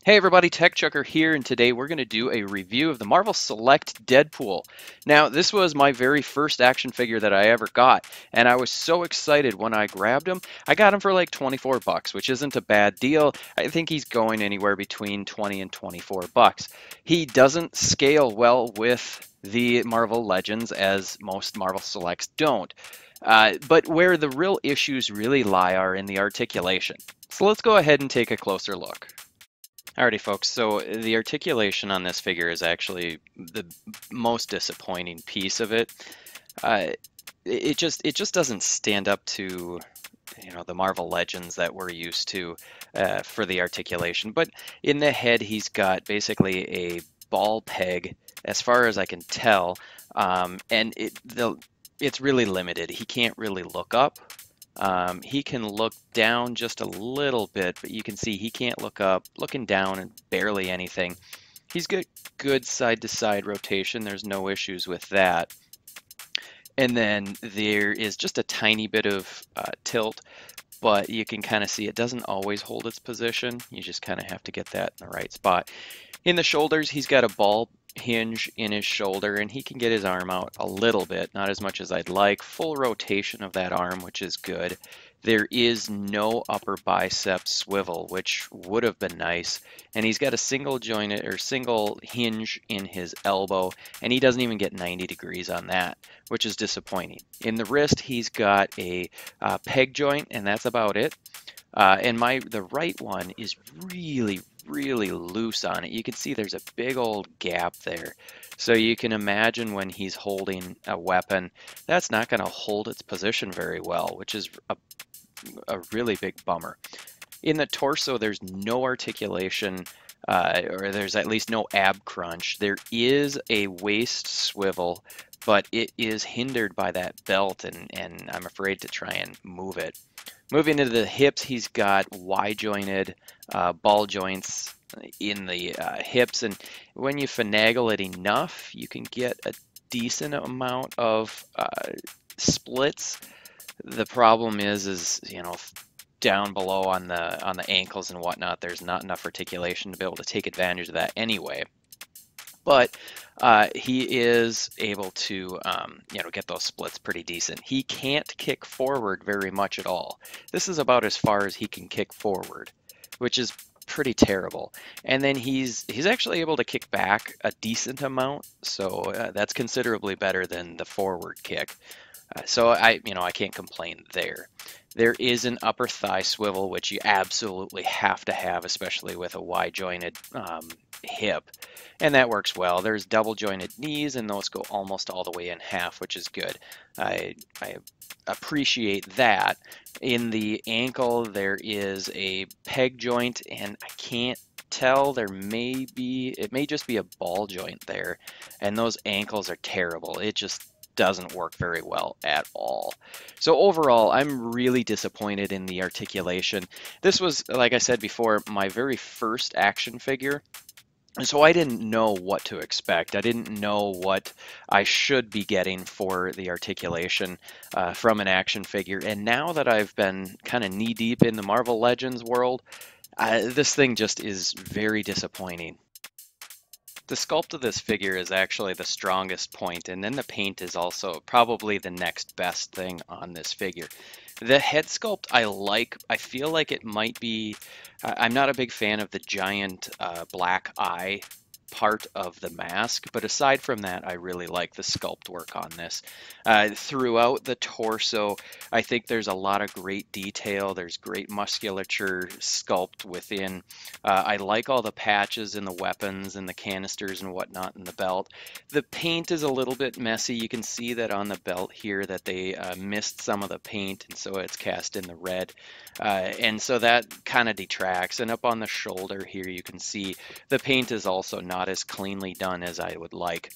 Hey everybody, Tech Chucker here, and today we're going to do a review of the Marvel Select Deadpool. Now, this was my very first action figure that I ever got, and I was so excited when I grabbed him. I got him for like 24 bucks, which isn't a bad deal. I think he's going anywhere between 20 and 24 bucks. He doesn't scale well with the Marvel Legends, as most Marvel Selects don't. But where the real issues really lie are in the articulation. So let's go ahead and take a closer look. Alrighty, folks. So the articulation on this figure is actually the most disappointing piece of it. Uh, it just doesn't stand up to the Marvel Legends that we're used to for the articulation. But in the head, he's got basically a ball peg, as far as I can tell, and it's really limited. He can't really look up. He can look down just a little bit, but you can see he can't look up, looking down and barely anything. He's got good side-to-side rotation. There's no issues with that. And then there is just a tiny bit of tilt, but you can kind of see it doesn't always hold its position. You just kind of have to get that in the right spot. In the shoulders, he's got a ball hinge in his shoulder, and he can get his arm out a little bit, not as much as I'd like. Full rotation of that arm, which is good. There is no upper bicep swivel, which would have been nice. And he's got a single jointed or single hinge in his elbow, and he doesn't even get 90 degrees on that, which is disappointing. In the wrist, he's got a peg joint, and that's about it. And the right one is really loose on it. You can see there's a big old gap there. So you can imagine when he's holding a weapon, that's not going to hold its position very well, which is a really big bummer. In the torso, there's no articulation, or there's at least no ab crunch. There is a waist swivel, but it is hindered by that belt, and I'm afraid to try and move it. Moving into the hips, he's got Y-jointed ball joints in the hips, and when you finagle it enough, you can get a decent amount of splits. The problem is down below on the ankles and whatnot, there's not enough articulation to be able to take advantage of that anyway. But he is able to, get those splits pretty decent. He can't kick forward very much at all. This is about as far as he can kick forward, which is pretty terrible. And then he's actually able to kick back a decent amount, so that's considerably better than the forward kick. So I can't complain there. There is an upper thigh swivel, which you absolutely have to have, especially with a Y-jointed hip, and that works well. There's double jointed knees, and those go almost all the way in half, which is good. I appreciate that. In the ankle, there is a peg joint, and I can't tell. It may just be a ball joint there, and those ankles are terrible. It just doesn't work very well at all. So overall, I'm really disappointed in the articulation. This was, like I said before, my very first action figure. So I didn't know what to expect. I didn't know what I should be getting for the articulation from an action figure. And now that I've been kind of knee-deep in the Marvel Legends world, this thing just is very disappointing. The sculpt of this figure is actually the strongest point, and then the paint is also probably the next best thing on this figure. The head sculpt I like. I feel like it might be... I'm not a big fan of the giant black eye part of the mask, but aside from that, I really like the sculpt work on this. Throughout the torso, I think there's a lot of great detail. There's great musculature sculpt within. I like all the patches and the weapons and the canisters and whatnot in the belt. The paint is a little bit messy. You can see that on the belt here that they missed some of the paint, and so it's cast in the red. And so that kind of detracts. And up on the shoulder here, you can see the paint is also not as cleanly done as I would like,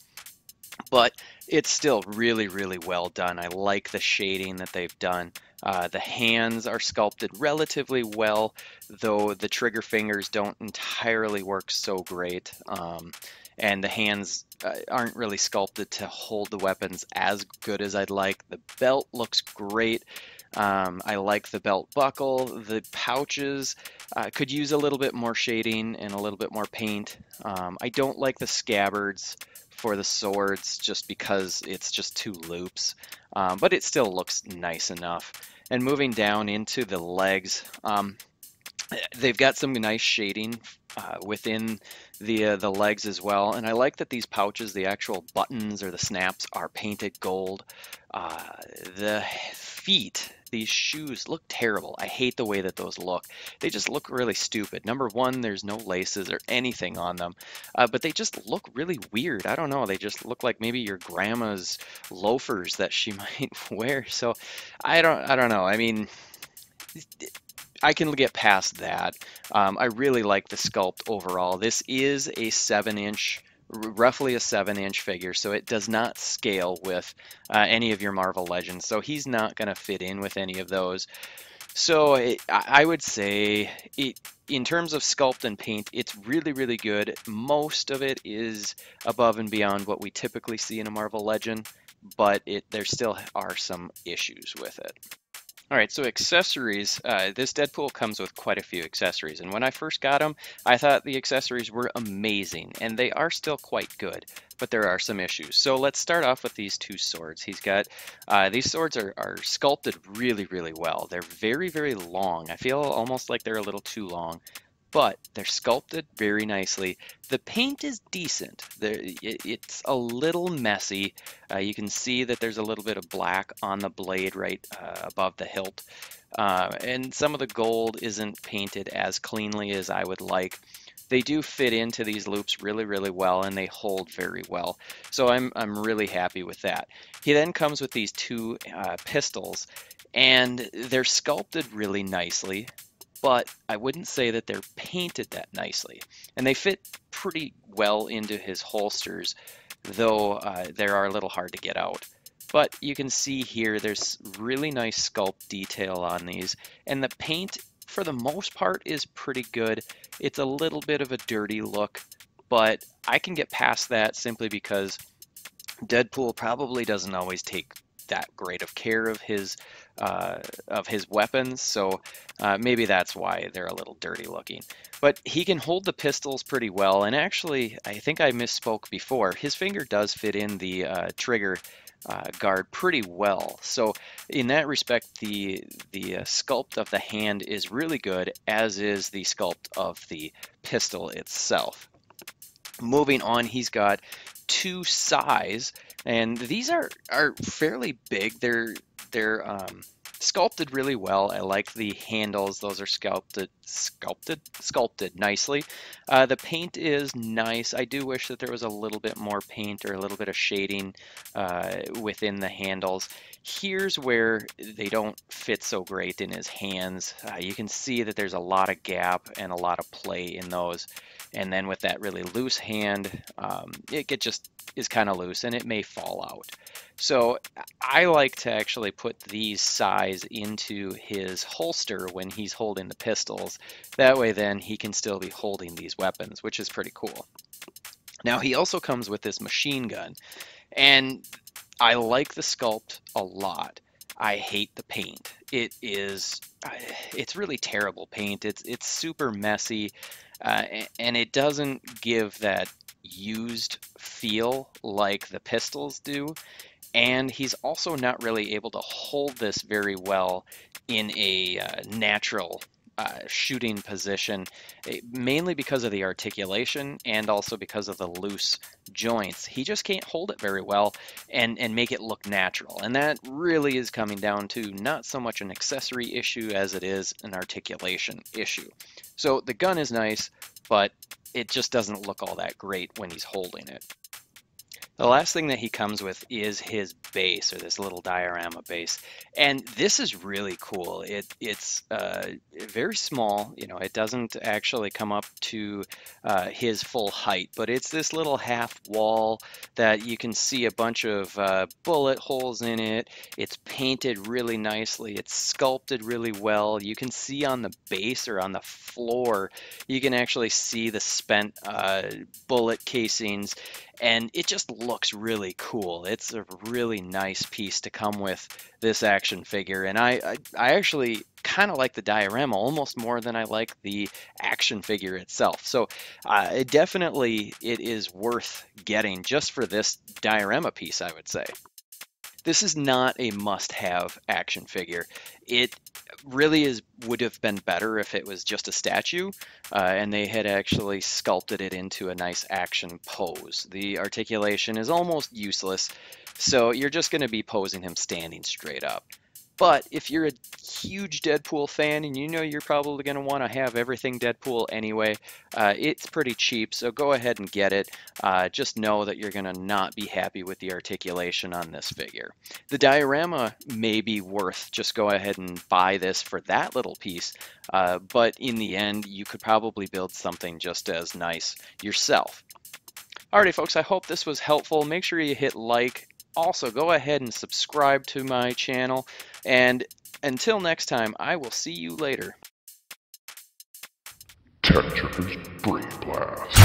but it's still really well done. I like the shading that they've done. The hands are sculpted relatively well, though the trigger fingers don't entirely work so great, and the hands aren't really sculpted to hold the weapons as good as I'd like. The belt looks great. I like the belt buckle. The pouches could use a little bit more shading and a little bit more paint. I don't like the scabbards for the swords just because it's just two loops, but it still looks nice enough. And moving down into the legs, they've got some nice shading within the legs as well, and I like that these pouches, the actual buttons or the snaps, are painted gold. Uh, the feet, these shoes look terrible. I hate the way that those look. They just look really stupid. Number one, there's no laces or anything on them, but they just look really weird. I don't know. They just look like maybe your grandma's loafers that she might wear. So I don't know. I mean, I can get past that. I really like the sculpt overall. This is a 7-inch, roughly a 7-inch figure, so it does not scale with any of your Marvel Legends. So he's not going to fit in with any of those. So I would say in terms of sculpt and paint, it's really, really good. Most of it is above and beyond what we typically see in a Marvel Legend, but there still are some issues with it. All right, so accessories. This Deadpool comes with quite a few accessories, and when I first got them, I thought the accessories were amazing, and they are still quite good, but there are some issues. So let's start off with these two swords. He's got, these swords are sculpted really, really well. They're very, very long. I feel almost like they're a little too long, but they're sculpted very nicely. The paint is decent. It's a little messy. You can see that there's a little bit of black on the blade right above the hilt. And some of the gold isn't painted as cleanly as I would like. They do fit into these loops really, really well, and they hold very well. So I'm really happy with that. He then comes with these two pistols, and they're sculpted really nicely, but I wouldn't say that they're painted that nicely. And they fit pretty well into his holsters, though they are a little hard to get out. But you can see here there's really nice sculpt detail on these, and the paint for the most part is pretty good. It's a little bit of a dirty look, but I can get past that simply because Deadpool probably doesn't always take that great of care of his weapons, so maybe that's why they're a little dirty looking. But he can hold the pistols pretty well, and actually, I think I misspoke before. His finger does fit in the trigger guard pretty well. So in that respect, the sculpt of the hand is really good, as is the sculpt of the pistol itself. Moving on, he's got two sais, and these are fairly big. They're sculpted really well. I like the handles; those are sculpted nicely. The paint is nice. I do wish that there was a little bit more paint or a little bit of shading within the handles. Here's where they don't fit so great in his hands. You can see that there's a lot of gap and a lot of play in those. And then with that really loose hand, it just is kind of loose and it may fall out. So I like to actually put these sais into his holster when he's holding the pistols. That way then he can still be holding these weapons, which is pretty cool. Now he also comes with this machine gun, and I like the sculpt a lot. I hate the paint. It's really terrible paint. It's super messy, and it doesn't give that used feel like the pistols do. And he's also not really able to hold this very well in a natural shooting position, mainly because of the articulation and also because of the loose joints. He just can't hold it very well and make it look natural. And that really is coming down to not so much an accessory issue as it is an articulation issue. So the gun is nice, but it just doesn't look all that great when he's holding it. The last thing that he comes with is his base, or this little diorama base, and this is really cool. It's very small. You know, it doesn't actually come up to his full height, but it's this little half wall that you can see a bunch of bullet holes in it. It's painted really nicely. It's sculpted really well. You can see on the base or on the floor, you can actually see the spent bullet casings, and it just looks looks really cool. It's a really nice piece to come with this action figure, and I actually kind of like the diorama almost more than I like the action figure itself. So it is worth getting just for this diorama piece, I would say. This is not a must-have action figure. It really would have been better if it was just a statue and they had actually sculpted it into a nice action pose. The articulation is almost useless, so you're just going to be posing him standing straight up. But if you're a huge Deadpool fan and you know you're probably going to want to have everything Deadpool anyway, it's pretty cheap, so go ahead and get it. Just know that you're going to not be happy with the articulation on this figure. The diorama may be worth just go ahead and buy this for that little piece, but in the end, you could probably build something just as nice yourself. Alrighty, folks, I hope this was helpful. Make sure you hit like. Also, go ahead and subscribe to my channel, and until next time, I will see you later. Textures Brain Blast.